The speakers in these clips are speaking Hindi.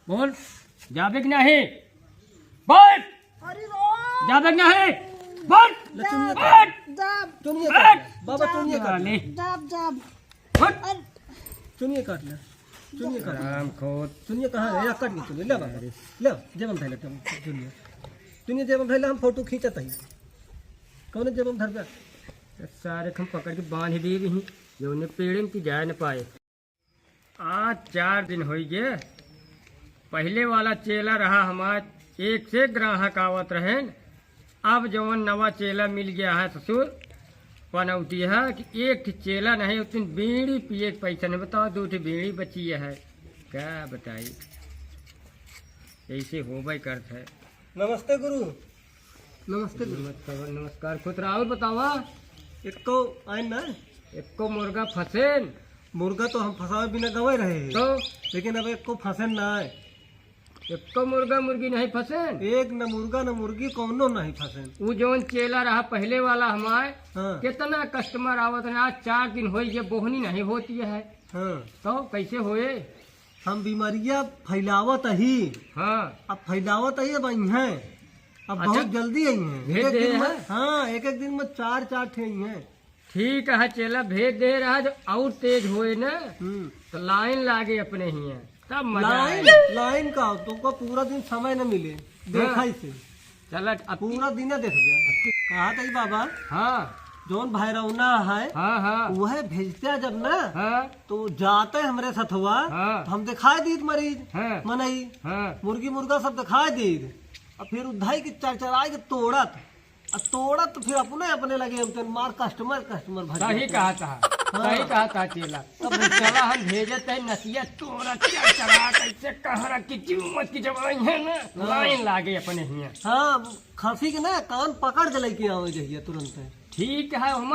बोल जाबे कि नहीं बोल जाबे कि नहीं बोल चुनिए बाबा चुनिए काट ले चुनिए काट ले चुनिए काट राम खोद चुनिए कहाँ है कट के चुनिए ले बाबा ले जेबम धैले चुनिए चुनिए जेबम धैले हम फोटो खींचत ही कौन जेबम धर गया सारे हम पकड़ के बांध दिए भी जो उन्हें पेड़ में जा न पाए। आज 4 दिन हो गए पहले वाला चेला रहा हमार एक से ग्राहक आवत रहे। अब जवन नवा चेला मिल गया है ससुर पनौती है कि एक चेला नहीं उतनी बीड़ी पिए के पैसा नहीं बताओ 2 बीड़ी बची है क्या बताई ऐसे हो भाई करत है। नमस्ते गुरु नमस्कार खुद राहुल बतावा इनको आइन ना एको मुर्गा फसेन मुर्गा तो हम फंसावे बिना गवे रहे तो लेकिन अब एक को फंसन ना है एको मुर्गा मुर्गी नहीं फसेन एक न मुर्गा न मुर्गी कौनो नहीं फंसन वो जौन चेला रहा पहले वाला हमारे हाँ कितना कस्टमर आवत है। आज 4 दिन हो ये बोहनी नहीं होती है हाँ तो कैसे होए। हम बीमारियां फैलावत ही हाँ अब फैलावत ही अब आई हैं अब अच्छा, बहुत जल्दी आई हैं भेज एक दे दिन में हैं? हाँ एक दिन में 4 ठे आई हैं। ठीक है चेला भेज दे रहा जो और तेज होए ना तो लाइन लागे अपने ही है तब मजा आए। लाइन का तुमको पूरा दिन समय न मिले देखा से चल पूरा दिन देख गया कहा था बाबा हाँ जोन भैरवना है हाँ हाँ वह भेजते जब ना हाँ तो जाते हमरे साथ हुआ हाँ तो हम दिखाई दी मरीज हाँ मनई हाँ मुर्गी मुर्गा सब दिखाई दी और फिर उधाई की चरचराई के तोड़त और तोड़त तो फिर अपने लगे मार कस्टमर सही कहा था सही कहा था चेला तब चला हम भेजत है नसिया तोरा चला कैसे कहरा की मत की जवाई है ना लाइन लागे अपने हिया। हाँ खसी के ना कान पकड़ के लेके आवे जहिया तुरंत ठीक है हम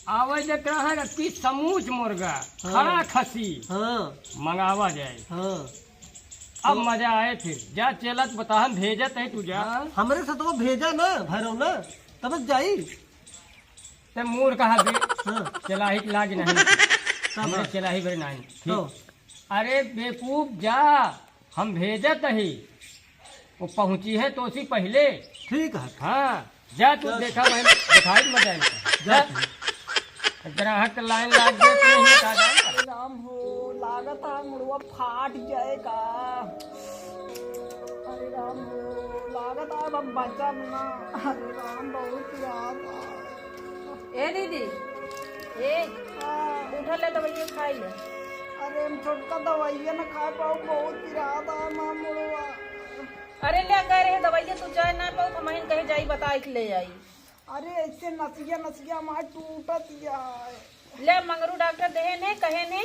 आवाज देख रहा है कि समूच मुर्गा खड़ा खसी हाँ मंगावा जाए हाँ अब मजा आए फिर जा चेला तो बता हम भेजत है तू जा हमरे साथ वो भेजा ना भैरव ना तब जाई ते मूर कहा हाँ चलाही लागे नहीं हमरे चलाही बड़े नहीं तो अरे बेवकूफ जा हम भेजत ही वो पहुंची है तो उसी पहले ठीक है हाँ जा तू देखा मैं दिखाई मजा जा ग्राहक लाइन लाग गए तो नहीं का जाएगा। राम हो लागत है मुड़वा फाट जाएगा। अरे राम हो लागत है अब बचा ना। अरे राम बहुत याद ए दीदी ए उठल ले दवाइया खाई ले। अरे हम छोटका दवाइया ना खा पाओ बहुत याद है माँ मुड़वा। अरे ले कह रहे दवाइया तू जाए ना पाऊ तो महीन कहे जाई बताई के ले आई। अरे ऐसे नसिया माँ टूटत है। ले मंगरू डॉक्टर देहे ने कहे ने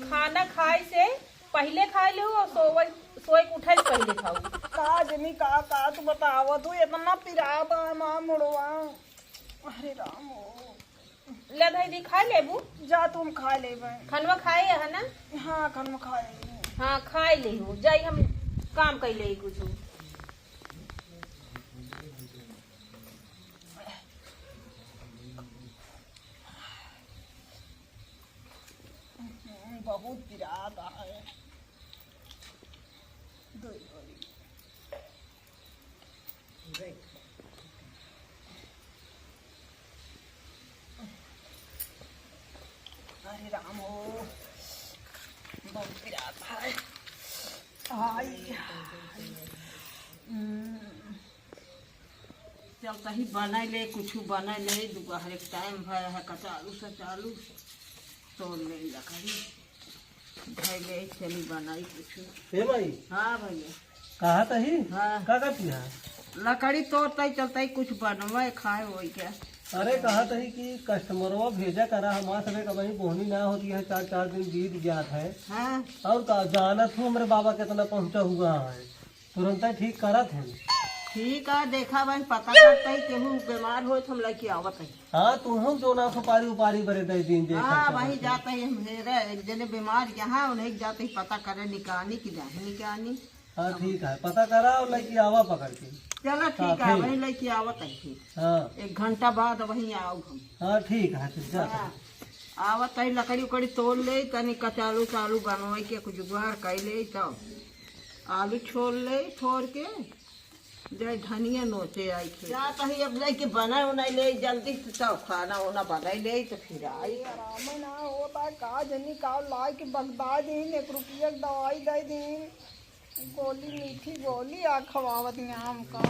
खाना खाए से पहले खाए ले और सोए उठे से पहले खाओ। का जनी का तू बतावा तू इतना पिरात है माँ मुड़वा। अरे राम हो ले दीदी खा लेबू जा तुम खा ले खनवा खाए है ना। हाँ खन खाए हाँ खाए ले हो जाई हम काम कर ले कुछ बहुत पिरात है। अरे राम हो बहुत पिरात है। चल कहीं बना ले कुछ बना ले दोपहर एक टाइम भर है कचालू सचालू तो ले लकड़ी ले चली बनाई कुछ। हे भाई हाँ भैया कहा था ही हाँ का करती है लकड़ी तोड़ता ही चलता ही कुछ बनवाए खाए वही क्या। अरे कहा था ही कि कस्टमरवा भेजा करा हमारे समय कभी बोहनी ना होती है 4 दिन बीत जात है हाँ और का जानत हूँ हमारे बाबा कितना पहुँचा हुआ है तुरंत ठीक करत है। ठीक है देखा भाई पता करता ही केहू बीमार हो तो हम लेके आवत है। हाँ तू हम जो ना सुपारी उपारी बरे दे दिन दे हाँ वही जाते ही मेरे एक जने बीमार यहाँ उन्हें जाते ही पता करे निकानी की नहीं निकानी। हाँ ठीक है पता करा और लेके आवा पकड़ के। चलो ठीक है वही लेके आवत है फिर हाँ 1 घंटा बाद वही आओ हम। हाँ ठीक है फिर जा हाँ, आवत है लकड़ी उकड़ी तोड़ ले तनी कचालू चालू बनवाई के कुछ गुहार कर ले तब आलू छोड़ ले, छोड़ के जो धनिया नोचे आई थे जा कहीं अब लेके बना उनाई ले जल्दी से सब खाना उना बनाई ले तो फिर आई। आराम ना होता है का जनी का ला के बगदा दिन 1 रुपया की दवाई दे दी गोली मीठी गोली आ खवावत आम का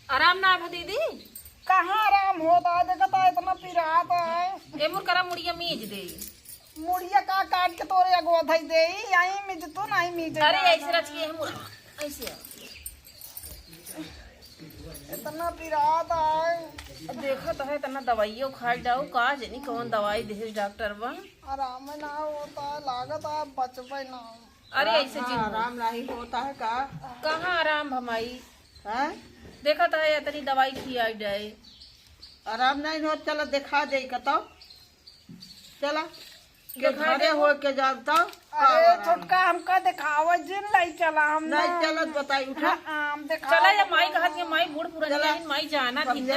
आराम ना है दीदी। कहाँ आराम होता है देखता इतना पिराता है एमुर करा मुड़िया मीज दे। मुड़िया का काट के तोरे अगवा धई दे आई मिज तो नहीं मिज अरे ऐसे रच के एमुर ऐसे इतना पिराता है अब देखा तो है तना दवाइयों खा जाओ का जनी कौन दवाई दे डॉक्टर बन। आराम ना होता है लागत है बचबे ना। अरे ऐसे हाँ, आराम नहीं होता है का कहाँ आराम हमारी है? देखा तो है इतनी दवाई खिलाई जाए। आराम नहीं हो चलो दिखा दे कतो चला के दिखा घरे हो के जाता अरे छोटका हमका दिखावा जिन लाई चला हम नहीं चलत बताई उठा आम दिखा चला या माई कहत है माई बूढ़ पुरानी माई जाना थी ना।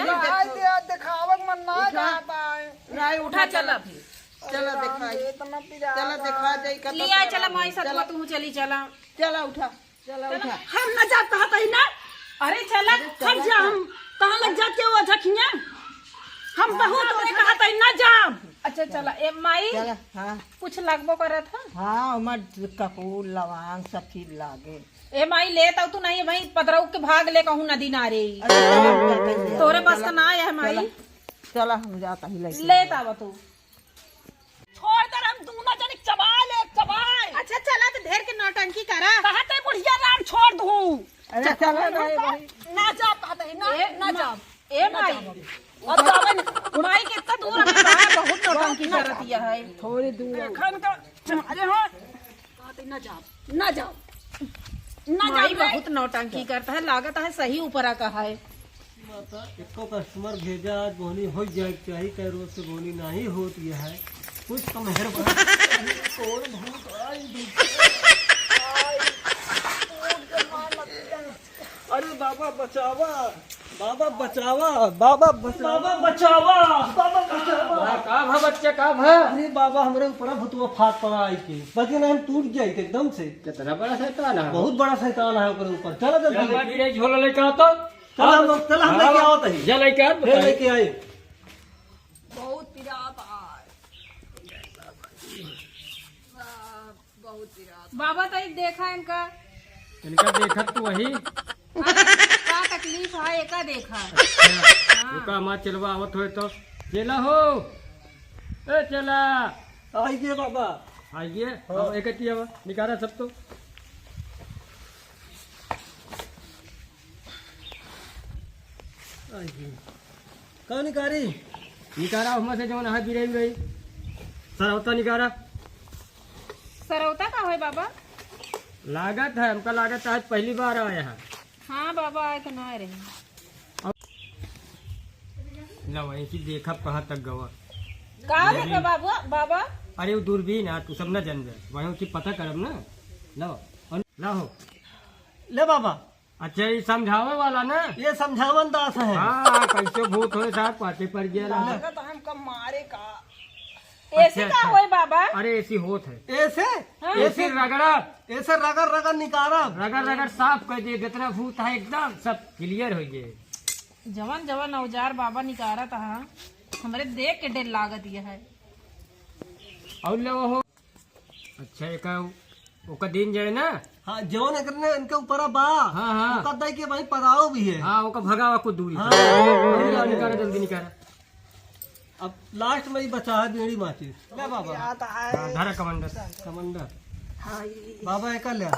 दिखावा मन ना जाता है नहीं उठा चला फिर चला दिखाई इतना पिरा चला दिखा दे कतो लिया चला माई साथ तू चली चला। चला उठा चला उठा हम न जाता है ना। अरे चला हम जा हम कहाँ लग जाते हो झकिया हम बहुत होते कहता है ना जा। अच्छा चला ए माई चला हाँ कुछ लगबो करत था। हाँ उमर कपूर लवांग सब चीज लागे ए माई ले तो तू नहीं भाई पदरऊ के भाग ले कहूँ नदी नारे अरे चला, तोरे बस का ना है माई चला हम जाता ही लगे ले तावा तू छोड़ दे हम दूना जने चबा ले चबाए। अच्छा चला तो ढेर के नौटंकी करा कहते बुढ़िया राम छोड़ दूं अरे चला नहीं भाई ना जा कहते है ना ना जा ए माई अब जावे माई कितना दूर है बहुत नौटंकी करत यह है। थोड़ी दूर खान का अरे हां कहते ना जा ना जा ना माई जा बहुत नौटंकी करता है लागत है सही ऊपरा का है। एको कस्टमर भेजा आज बोनी हो जाए चाहिए कह रोज से बोनी नहीं होती है कुछ तो मेहरबान अरे बाबा बचावा बाबा बचावा बाबा बचावा बचावा बाबा बचावा का भा बच्चे का भा अरे बाबा हमारे ऊपर भुतवा फाट पड़ा आई के बाकी ना हम टूट जाए थे एकदम से कितना बड़ा शैतान है। बहुत बड़ा शैतान है ऊपर ऊपर चलो जल्दी गिरे झोला लेके आओ तो चल हम लेके आओ तही जा लेके आ फिर लेके आए बहुत पिराता है बाबा तो देखा इनका इनका देखा तो वही क्या तकलीफ है एका देखा। रुका माँ चलवा आवत हो तो चला हो ए चला आइए बाबा आइए अब एक निकारा सब तो कौन निकारी निकारा उसमें से जो नहा गिरे रही सरौता निकारा सरौता का है बाबा। लागत है हमका लागत है आज पहली बार आया है। हाँ बाबा आए तो ना रहे लो ऐसी देखा कहाँ तक गवा। कहा देखा बाबा बाबा अरे वो दूरबीन है तू सब न जान वही उसकी पता करब ना। लो लो हो ले बाबा अच्छा ये समझावे वाला ना। ये समझावन दास है हाँ कैसे भूत हो साहब पाते पड़ गया ना। लागत हमका मारे का ऐसे का होए बाबा। अरे ऐसी होत है ऐसे ऐसे रगड़ा ऐसे रगड़ रगड़ निकारा रगड़ रगड़ साफ कर दिए जितना भूत है एकदम सब क्लियर हो गए। जवन जवन औजार बाबा निकारा था हमारे देख के डर लागत यह है। और लो हो अच्छा एक ओका दिन जाए ना। हाँ जौन एकरने इनके ऊपर बा हाँ हाँ ओका दई के वही पराओ भी है हाँ ओका भगावा कुछ दूरी हाँ। से। निकारा जल्दी निकारा अब लास्ट में ही बचा है बीड़ी माचिस ले बाबा आता है हाँ, धरा कमांडर कमंडर बाबा एक ले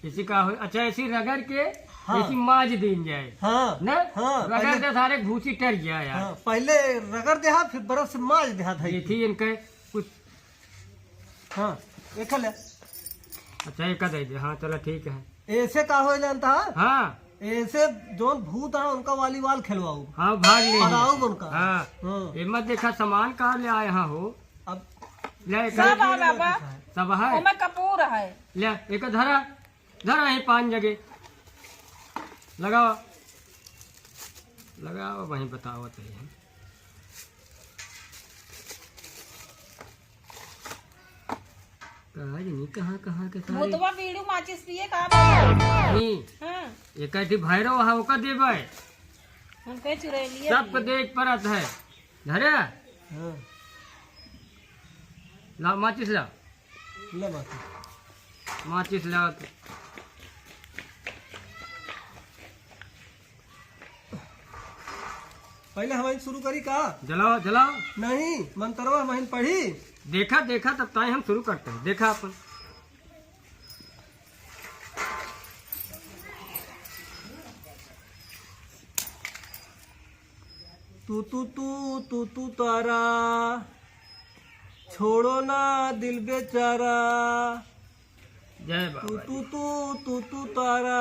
इसी का हो अच्छा ऐसी रगड़ के हाँ। ऐसी माज दिन जाए हाँ ना। हाँ, रगड़ पहले- दे सारे भूसी टर गया यार। हाँ पहले रगड़ दे फिर बर्फ से माज दे था ये थी इनके कुछ हाँ एक ले अच्छा एक दे दे हाँ चलो ठीक है। ऐसे का हो जानता है हाँ ऐसे जोन भूत है उनका वॉलीबॉल खिलवाओ हाँ भाग ले पराओ उनका हाँ हाँ ये मत देखा सामान कहाँ ले आए हाँ हो अब ले सब है बाबा सब है ओमे कपूर है। ले एक धरा धरा है 5 जगह लगाओ लगाओ वहीं बताओ तो है। कहा नहीं कहाँ कहाँ के सारे भूतवा बीड़ू माचिस पिए का बाबा? नहीं हाँ एक भैरव हा ओका देवे हम कहे चुरैलिए सब देख परत है धरे हाँ ला माचिस ला ले बात माचिस ला पहले हमारी शुरू करी का? जलाओ जलाओ नहीं मंत्रवा हमारी पढ़ी। देखा देखा तब ताई हम शुरू करते हैं देखा अपन तू तारा छोड़ो ना दिल बेचारा। जय बाबा तू तारा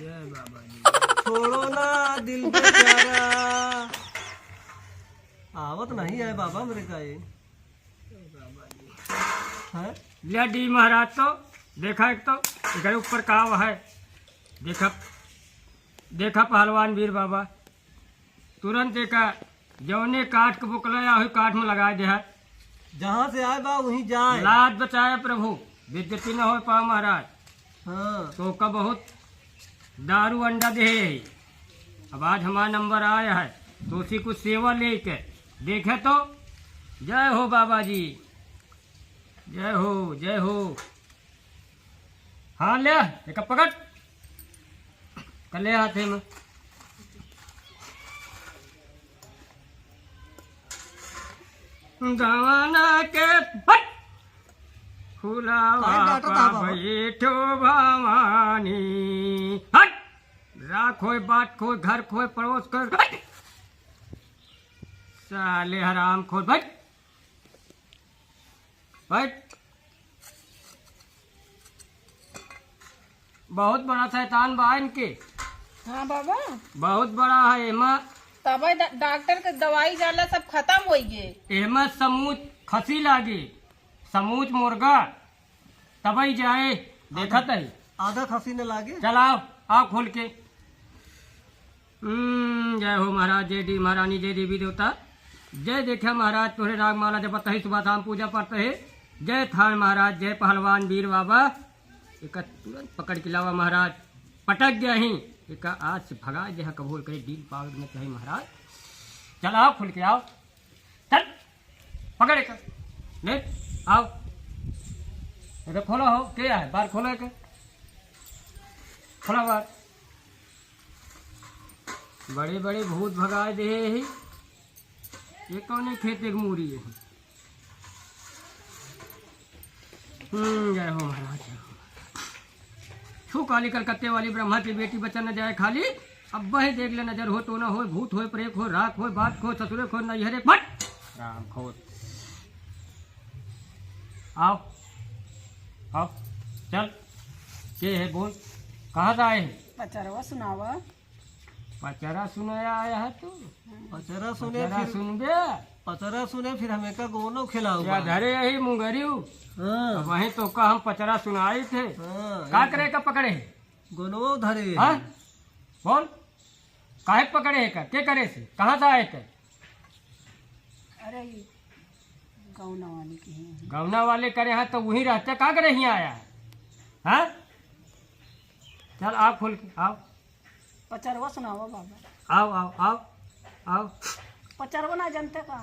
जय बाबा जी छोड़ो ना दिल बेचारा। आवत नहीं है बाबा मेरे का ये है। लिया डी महाराज तो देखा एक तो इधर ऊपर काव है देखा देखा पहलवान वीर बाबा तुरंत एक जौने काठ के बुकला हुई काठ में लगा दे है जहाँ से आए बा वहीं जाए। लाज बचाए प्रभु विद्युति न हो पा महाराज हाँ तो का बहुत दारू अंडा दे अब आज हमारा नंबर आया है तो उसी कुछ सेवा लेके देखे तो जय हो बाबा जी जय हो जय हो। हाँ ले एक पकड़ कले हाथे में गवाना के फट फुलावा बैठो भवानी हट राख खोए बाट खोए घर खोए पड़ोस कर हट साले हराम खोए बैठ बैठ बहुत बड़ा शैतान बा इनके हाँ बाबा बहुत बड़ा है एमा तब डॉक्टर के दवाई जाला सब खत्म हो गए। एमा समूच खसी लागी समूच मुर्गा तबई जाए देखत है आधा खसी न लागे। चलाओ आओ खोल के जय हो महाराज जय दी महारानी जय देवी देवता जय देखा महाराज तोहरे रागमाला जपत है सुबह शाम पूजा पड़ते है जय थान महाराज जय पहलवान वीर बाबा एक तुरंत पकड़ के लावा महाराज पटक गया ही एक आज से भगा जहाँ कबूल करे डील पागल में कहे महाराज चल आओ खुल के आओ चल पकड़ एक ले आओ एक खोलो हो क्या है बार खोलो एक खोला बार बड़े बड़े भूत भगाए दे ही ये कौन खेत एक मूरी है। जय हो महाराज जय हो छू काली कलकत्ते वाली ब्रह्मा की बेटी बचन न जाए खाली अब वही देख ले नजर हो तो न हो भूत हो प्रेत हो राख हो बात खो ससुरे खो नैहरे फट राम खो आओ आओ चल ये है बोल कहाँ से आए हैं पचरवा सुनावा। पचरा सुनाया आया है तू पचरा सुने पचरा फिर सुन बे पचरा सुने फिर हमें का गोनो खिलाओ। क्या धरे यही मुंगरी हाँ वहीं तो का हम पचरा सुनाए थे हाँ का करे का पकड़े गोनो धरे। हाँ बोल काहे पकड़े है का के करे से कहाँ से आए थे अरे गौना वाली की है। गौना वाले करे हैं तो वहीं रहते कहाँ करे यहाँ आया है हाँ चल आओ खोल के आओ पचरवा सुनावा बाबा। आओ आओ आओ आओ पचरवा ना जानते का।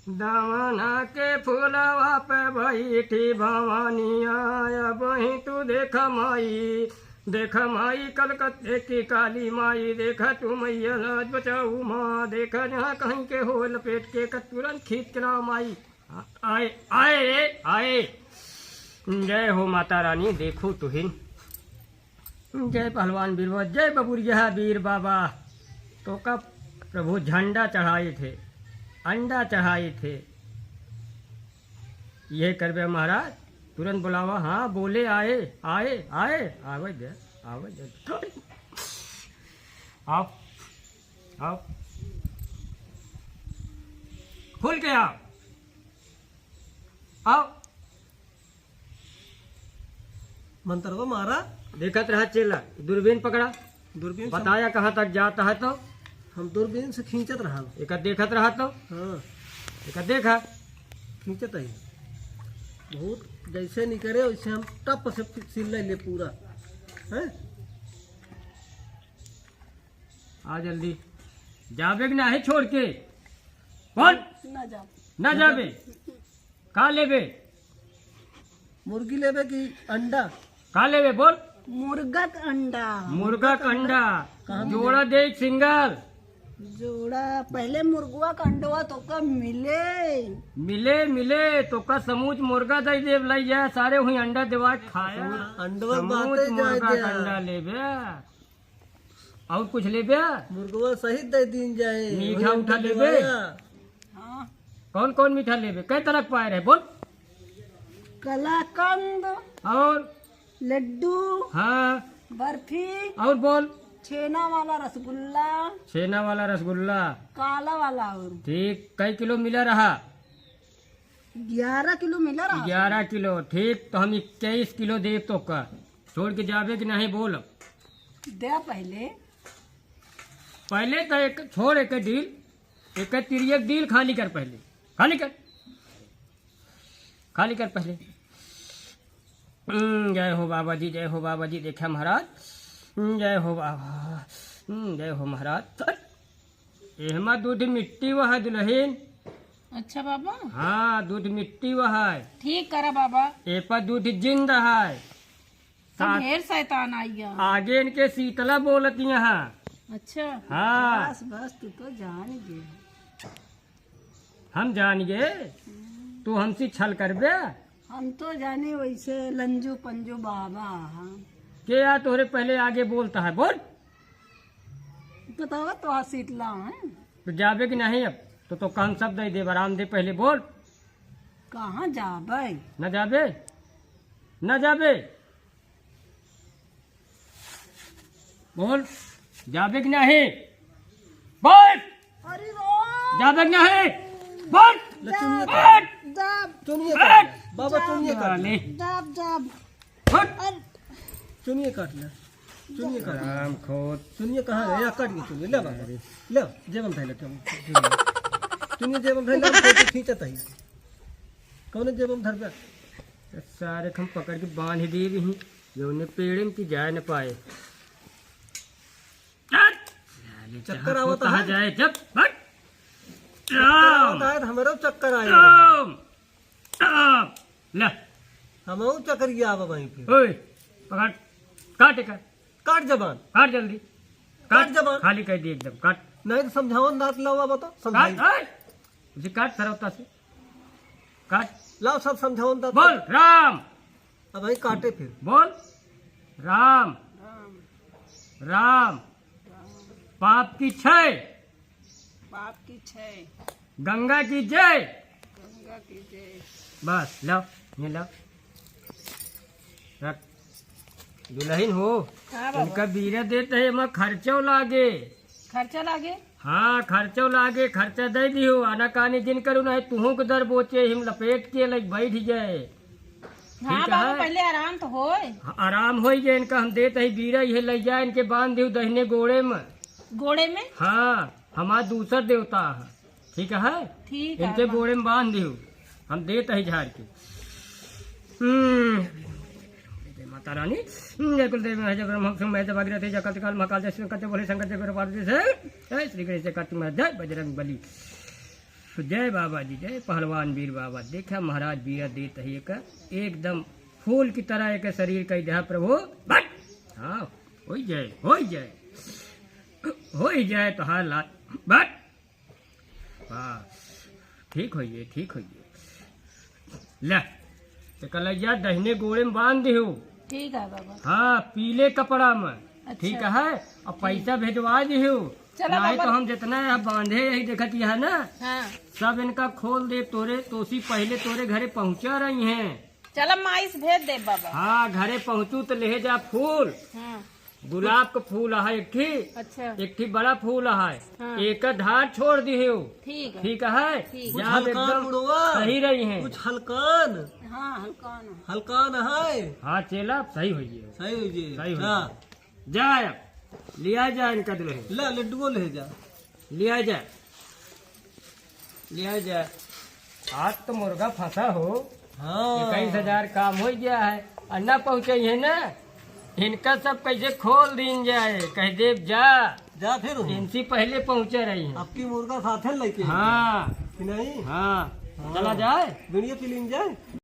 दामना के फूलवा पे बैठी भवानी आया वहीं तू देख माई कलकत्ते की काली माई देखा तू मैया लाज बचाऊ माँ देखा जहाँ कहीं के हो लपेट के तुरंत खींच के लाओ माई आए आए रे आए जय हो माता रानी देखो तुहिन जय पहलवान वीर बाबा जय बबुरिया वीर बाबा तो का प्रभु झंडा चढ़ाए थे अंडा चढ़ाए थे ये करबे महाराज तुरंत बुलावा हाँ बोले आए आए आए आवे दे आओ आओ खुल के आओ आओ मंत्रवा मारा देखत रहा चेला दूरबीन पकड़ा दूरबीन से बताया कहाँ तक जाता है तो हम दूरबीन से खींचत रहा। एक देखत रहा तो हाँ एक देखा खींचत है बहुत जैसे नहीं करे वैसे हम टप से सिल ले पूरा है। आ जल्दी जाबे कि नहीं छोड़ के बोल। ना जा ना जाबे का लेबे? मुर्गी लेबे कि अंडा? का लेबे बोल। मुर्गा का अंडा। मुर्गा का अंडा जोड़ा दे एक सिंगल। जोड़ा पहले मुर्गुआ का अंडवा तो का मिले। मिले मिले तो का समूच मुर्गा दे देव लाई जाए सारे हुई अंडा देवा खाया। अंडवा समूच बातें मुर्गा जाए का अंडा लेबे और कुछ लेबे? मुर्गवा सहित दे दिन जाए। मीठा उठा लेबे? हाँ कौन कौन मीठा लेबे? कई तरह के पाए रहे बोल। कलाकंद, और लड्डू, हाँ बर्फी, और बोल। छेना वाला रसगुल्ला, छेना वाला रसगुल्ला काला वाला। और ठीक कई किलो मिला रहा? 11 किलो मिला रहा। 11 किलो ठीक। तो हम 21 किलो देव तो का छोड़ के जाबे कि नहीं बोल। दे पहले पहले तो एक छोड़ एक डील एक तिरियक डील खाली कर पहले। खाली कर खाली कर पहले। जय हो बाबा जी जय हो बाबा जी। देखा महाराज जय हो बाबा जय हो महाराज। एहमा दूध मिट्टी वह है दुल्हन। अच्छा बाबा हाँ दूध मिट्टी वह है। ठीक करा बाबा। ए पर दूध जिंद है। सब ढेर शैतान आई है। आगे इनके शीतला बोलती यहाँ। अच्छा हाँ बस बस तू तो जान गए। हम जान गए तू हमसे छल करबे। हम तो जाने वैसे लंजू पंजू बाबा। हाँ के या तोहरे पहले आगे बोलता है बोल। बतावा तो शीतला है। तो जाबे कि नहीं अब तो काम सब दे दे आराम दे पहले बोल। कहाँ जाबे? न जाबे न जाबे बोल। जाबे कि नहीं बोल। अरे रो जाबे कि नहीं बोल। चुनिए बोल। जाब चुनिए काट ले। बाबा चुनिए काट ले। ले जाब जाब। बोल। चुनिए काट ले। चुनिए काट ले। राम खोद चुनिए कहाँ है? या काट के चुनिए ले बाबा ले जेबम धैले चुनिए जेबम धैले फोटो खींचत है। कौन जेबम धरबे? सारे हम पकड़ के बांध दी भी जो उन्हें पेड़ में की जाए न पाए। चक्कर आवत कहा है। जाए जब हट। चक्कर आवत है, हमारो चक्कर आए। राम राम ले हम चक्करिया आवा वहीं पे। ओए पकड़ काट कर काट जबान काट जल्दी काट जबान। खाली कर दी एकदम काट नहीं तो समझाओ दांत लाओ बाबा तो काट समझाई। काट उसे काट सरवता से काट। लाओ सब समझाओ दांत। बोल राम। अब वही काटे फिर। बोल राम राम। पाप की क्षय बाप की छे गंगा की जय। गंगा की जय। बस लो ये लो रख। दुल्हन हो हाँ बाबा उनका बीरा देते है मैं खर्चो लागे। खर्चा लागे। हाँ खर्चो लागे खर्चा दे दी हो आना कानी दिन करू ना तुहू के दर बोचे हिम लपेट के लग बैठ जाए। हाँ ठीक बाबा है। पहले आराम तो होए। आराम हो जाए इनका हम देते ही बीरा ये ले जाए इनके बांध दे दहने गोड़े में। घोड़े में। हाँ हमारा दूसर देवता है ठीक है ठीक है इनके बाबा। गोड़े में बांध दियो हम देते ही झाड़ के। जय माता रानी जय कुलदेव जय ब्रह्म संग जय भागीरथ जय कल्पकाल महाकाल जय श्री बोले शंकर जय गुरु पार्वती से जय श्री गणेश जय कार्तिक महाराज जय बजरंग बली। तो जय बाबा जी जय पहलवान वीर बाबा। देखा महाराज बीरा देते ही एकदम फूल की तरह एक शरीर का देहा प्रभु बट। हाँ हो जाए हो जाए तो हाँ ला बट। हाँ ठीक होइए ले तो कलैया दहने गोड़े में बांध दियो। ठीक है बाबा। हाँ पीले कपड़ा में अच्छा। ठीक है और पैसा भेजवा दियो। चलो नहीं बाबा। तो हम जितना है बांधे यही देखत है ना हाँ सब इनका खोल दे तोरे तोसी पहले तोरे घरे पहुंचा रही हैं। चलो माइस भेज दे बाबा। हाँ घरे पहुंचू तो ले जा फूल। हाँ गुलाब का फूल है अच्छा एक थी बड़ा फूल है हाँ। एक धार छोड़ दियो ठीक है। ठीक है ठीक। कुछ जाब हल्कान एकदम बुढ़वा। सही रही हैं। कुछ हल्कान हाँ हल्का ना। हल्कान है। हाँ चेला सही हो गया सही हो जी। सही हो हाँ। जाए अब लिया जाए इनका दुल्हन ले लड्डुओ ले जा। लिया जाए आज तो मुर्गा फंसा हो हाँ 21,000 काम हो गया है। और न पहुँचे है ना, इनका सब कैसे खोल दीन जाए, कह देव जा फिर इनसे पहले पहुँचे रही है। आपकी मुर्गा साथे लेके हाँ कि नहीं हाँ, चला जाए। दुनिया फिल्म जाए।